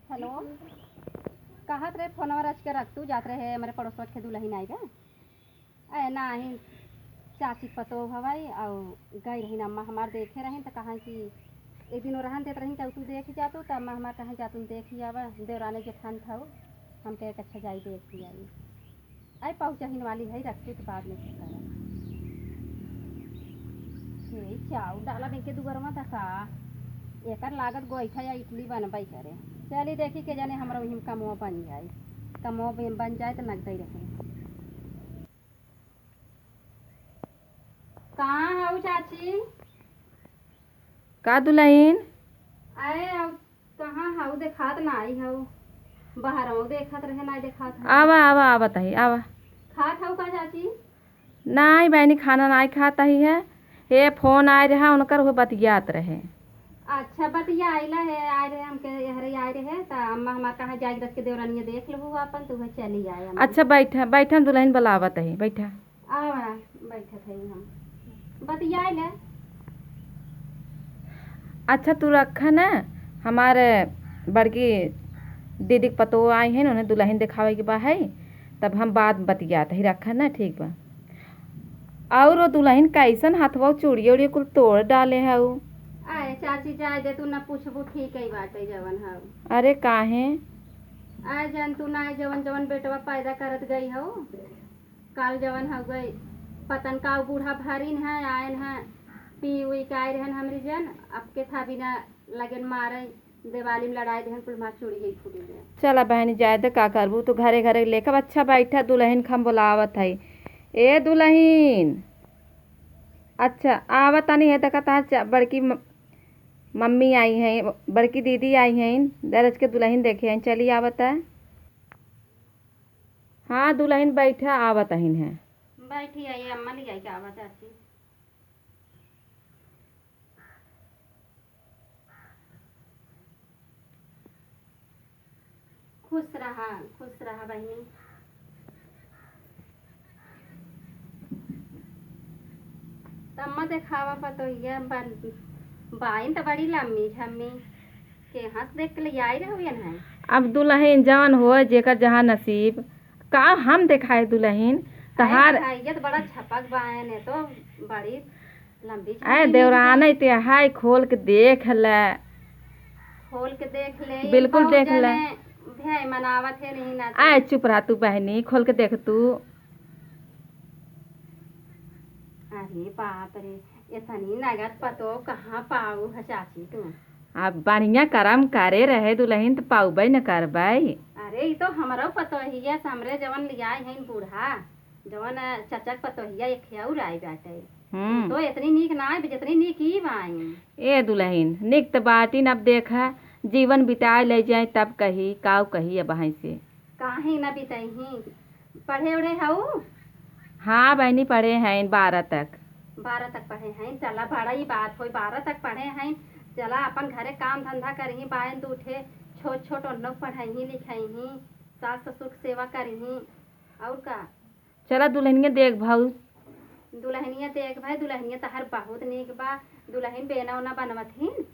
Hello. कहत रहे फोनवा रच के रख तू जात रहे हमारे पड़ोसवा के दुल्हन आई बे ए नाही चाची पतो हवाई और गई रही अम्मा हमार देखे रही तो कहा कि एक दिन रहन देते रही तब तू देख जातू तब अम्मा हमार कहे जा तुम देख आवा देवराने जेठान था हम कहे अच्छा जाई देख आई आई पहुँचहीन वाली है रखती तो बाद में करा चाउ डाला बेके दुगरमा तका एकर लागत गोईठा या इडली बनबई करे चली देखी के जाने हमारा वही कमो बन जाए कमो बन जाए तो नगद ही रहे। कहाँ हूँ चाची? का दुल्हन? अरे अब कहाँ हूँ देखात ना आई हूँ बाहर हूँ देखत रहे ना देखात आवा आवा आवा तही आवा खात हूँ का चाची? नहीं बहनी खाना नहीं खाता ही है ये फोन आए रहा उनकर वो बतियात रहे। अच्छा बतिया आइला है आए रहे हमके हरे आए रहे तो अम्मा हमार कहा जाए रख के देवरानिया देख लो अपन तो वह चली आए। अच्छा बैठा बैठा दुल्हन बुलावत है बैठा आवा बैठे थे हम बतिया आइले। अच्छा तू रखा ना हमारे बड़की दीदी के पतो आई है उन्हें दुल्हन दिखावे के बा है तब हम बाद बतियात ही रखा ना ठीक बा। और वो दुल्हन कैसन हाथवा चूड़िया उड़िया कुल तोड़ डाले है वो। आए चाची जाए दे तू ना पूछबू ठीक ही बाटे जवन हव। अरे काहे? आए जान तू ना जवन जवन बेटवा पैदा करत गई हो काल जवन हो गई पतन का बूढ़ा भरीन है आयन है पी उई के आए रहन हमरी जन अब के था बिना लगन मारे दिवाली में लड़ाई देहन कुल मार चोरी ही फूटी गया। चला बहनी जाए तो का करबू तो घरे घरे लेकर अच्छा बैठा दुल्हन खम बुलावत है ए दुल्हन। अच्छा आवत नहीं है तो कहता बड़की मम्मी आई हैं बड़की दीदी आई हैं दरज के दुल्हन देखे हैं चली आवत है। हाँ दुल्हन बैठा आवत है बैठी आई अम्मा ले आई क्या चाची? खुश रहा बहनी। तम्मा देखावा पतो ये बाइन तो बड़ी लम्बी झम्मी के हंस देख के ले आई रहो है। अब दुल्हन जान हो जेकर जहाँ नसीब का हम दिखाए दुल्हन तहार ये तो बड़ा छपक बायन है तो बड़ी लंबी ऐ देवरान ते हाय खोल के देख ले बिल्कुल देख ले भै मनावत है नहीं ना ऐ चुप रहा तू बहनी खोल के देख तू। अरे बाप रे इतनी नगद पतो कहाँ पाऊ है चाची तू? अब बढ़िया कर्म करे रहे दुल्हन तो पाऊबे न करबई। अरे ये तो हमारा पतोहिया हमरे जवन लिया है बूढ़ा जवन चचक पतोहिया एक और आई बाटे तो इतनी नीक ना है जितनी नीक ही बाई। ए दुल्हन निक तो बाटी अब देखा जीवन बिताए ले जाए तब कही काव कही अब वहीं से काहे न बिताई पढ़े उड़े हऊ? हाँ बहनी पढ़े हैं 12 तक। 12 तक पढ़े हैं चला बड़ा ही बात हो 12 तक पढ़े हैं चला अपन घरे काम धंधा करही बायन तो उठे छोट छोट उन लोग पढ़ाई लिखाई सास ससुर की सेवा करही और का। चला दुल्हनिया देख भाऊ दुल्हनिया देख भाई दुल्हनिया तहर बहुत नीक बा दुल्हन बेना उना बनवतहीन।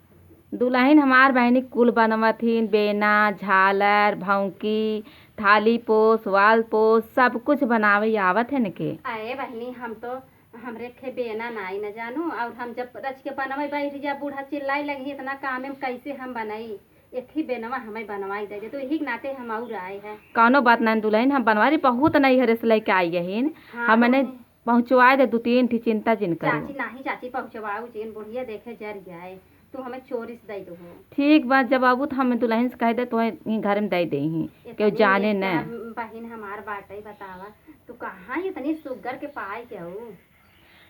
दुल्हन हमार बहनी कुल बनवतहीन बेना झालर भौंकी थाली पोस वाल पोस सब कुछ बनावे आवत है न के। आए बहनी हम तो हमरे खे बेना नाई न जानू और हम जब रच के बनवाई बैठ जा बूढ़ा चिल्लाई लगी इतना काम में कैसे हम बनाई एक ही बेनवा हमें बनवाई दे तो यही नाते हम और आए हैं। कौनो बात नहीं दुल्हन हम बनवारी बहुत नहीं हरे से लेके आई है हमने पहुँचवाए दे 2-3 ठी चिंता जिन कर। चाची नहीं चाची पहुँचवाऊ जिन बुढ़िया देखे जर जाए तू हमें चोरी से दे दो। ठीक बात जब आबू तो हमें दुल्हन से कह दे तो घर में दे ही क्यों जाने न बहन हमार बाटे बतावा तू कहाँ इतनी सुगर के पाए क्या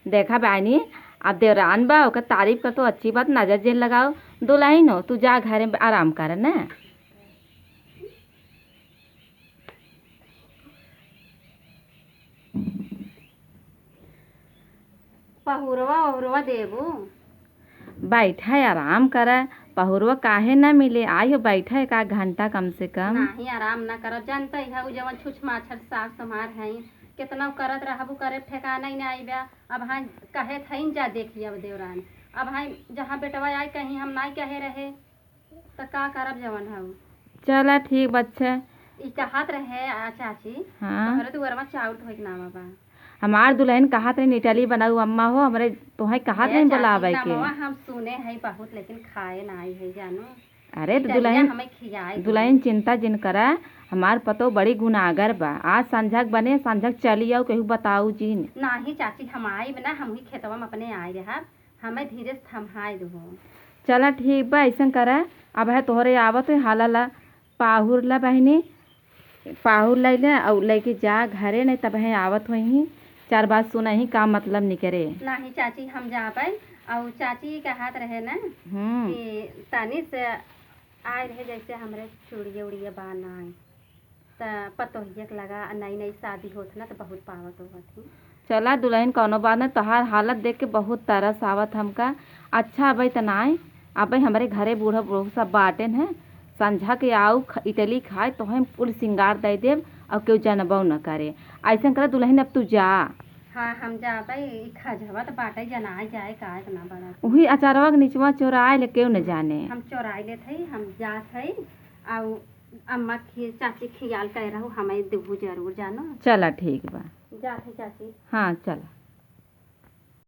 देखा बहनी अब देवरान बा ओकर तारीफ कर तो अच्छी बात नजर जेल लगाओ दुल्हन हो तू जा घर में आराम कर न। पहुरवा ओहरवा देबू बैठा आराम कर पहुरवा काहे न मिले आयो बैठा 1 घंटा कम से कम। नहीं आराम न कर जानते है जवन छुछ माछर साग समार है कितना करत रहबू करे ठेकाना ही नहीं बा। अब हाँ कहे थी जा देखिए अब देवरान अब हाँ जहाँ बेटवा आए कहीं हम नहीं कहे रहे तो का करब जवन हऊ। चला ठीक बच्चा। ई कहत रहे चाची हाँ तोहरे दुआरवा चाउर धोए के नाम बा। हमार दुल्हन कहा थे इटली बनाऊ अम्मा हो हमरे तोहे कहा नहीं बुलावे के। हम सुने है बहुत लेकिन खाए ना आई है जानो। अरे तो इटलिया हमें खियाए दुल्हन चिंता जिन करा हमार पतो बड़ी गुनागर बा। आज संझक बने संझक चली आओ कहू बताऊ जीन। नाही चाची हम आई ना हम ही खेतवा में अपने आए रहा हमें धीरे से थमहाई दो। चला ठीक बा ऐसा करा अब है तोहरे आवत है हाला ला पाहुर ला बहनी पाहुर लै ले और लेके जा घरे नहीं तब है आवत वही चार बात सुना ही का मतलब नहीं करे। नहीं चाची हम जा पाए और चाची का हाथ रहे ना कि तानी से आए रहे जैसे हमरे चूड़िया उड़िया बनाए तो पतोहिया के लगा नई नई शादी होत ना तो बहुत पावत होत थी। चला दुल्हन कौनो बात नहीं तोहार हालत देख के बहुत तरस आवत हमका। अच्छा अबई त नाई अबई हमारे घरे बूढ़ा बूढ़ सब बाटे हैं संझा के आऊ इटली खाए तो हम कुल सिंगार दे देव और केहू जनबो न करे। ऐसा करे दुल्हन अब तू जा। हाँ हम जा पाई खजवा तो बाटे जनाए जाए का ना बड़ा वही अचारवा के निचवा चोराए ले केहू न जाने। हम चोराई ले थई हम जात हई और अम्मा चाची खियाल कर रहू हमें देबू जरूर जानो। चला ठीक बा जात है चाची। हाँ चला।